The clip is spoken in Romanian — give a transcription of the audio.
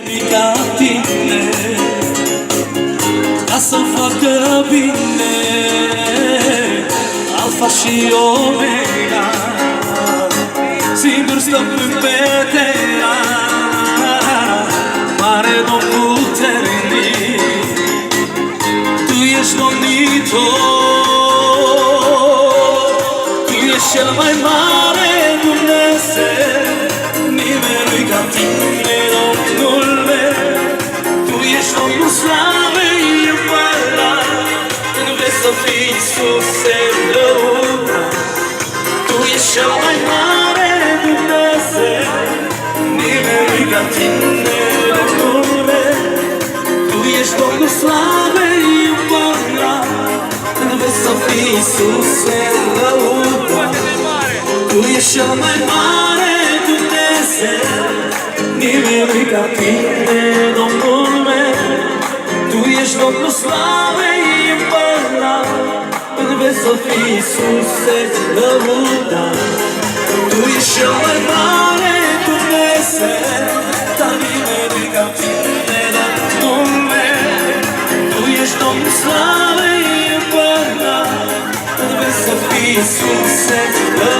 Ca tine, ca să facă bine Alfa și Omega, singur stăpân pe terra, mare Domn puternic, Tu ești domnitor, Tu ești cel mai mare Dumnezeu, nimeni nu-i ca Tine, Domnul meu. Tu ești Domnul slavei împărat, când vrei să fii Iisuse lăudat. Tu ești cel mai mare Dumnezeu, nimeni nu-i ca Tine, Domnul meu. Tu ești Domnul slavei împărat, când vrei să fii Iisuse lăudat. Tu ești cel mai mare Dumnezeu, nimeni nu-i ca Tine, Domnul meu. Tu ești Domnul slavei împărat, când vrei să fii Iisuse lăudat. Tu ești cel mai mare Dumnezeu, dar nimeni nu-i ca Tine, Domnul meu. Tu ești Domnul slavei împărat, când vrei să fii Iisuse lăudat.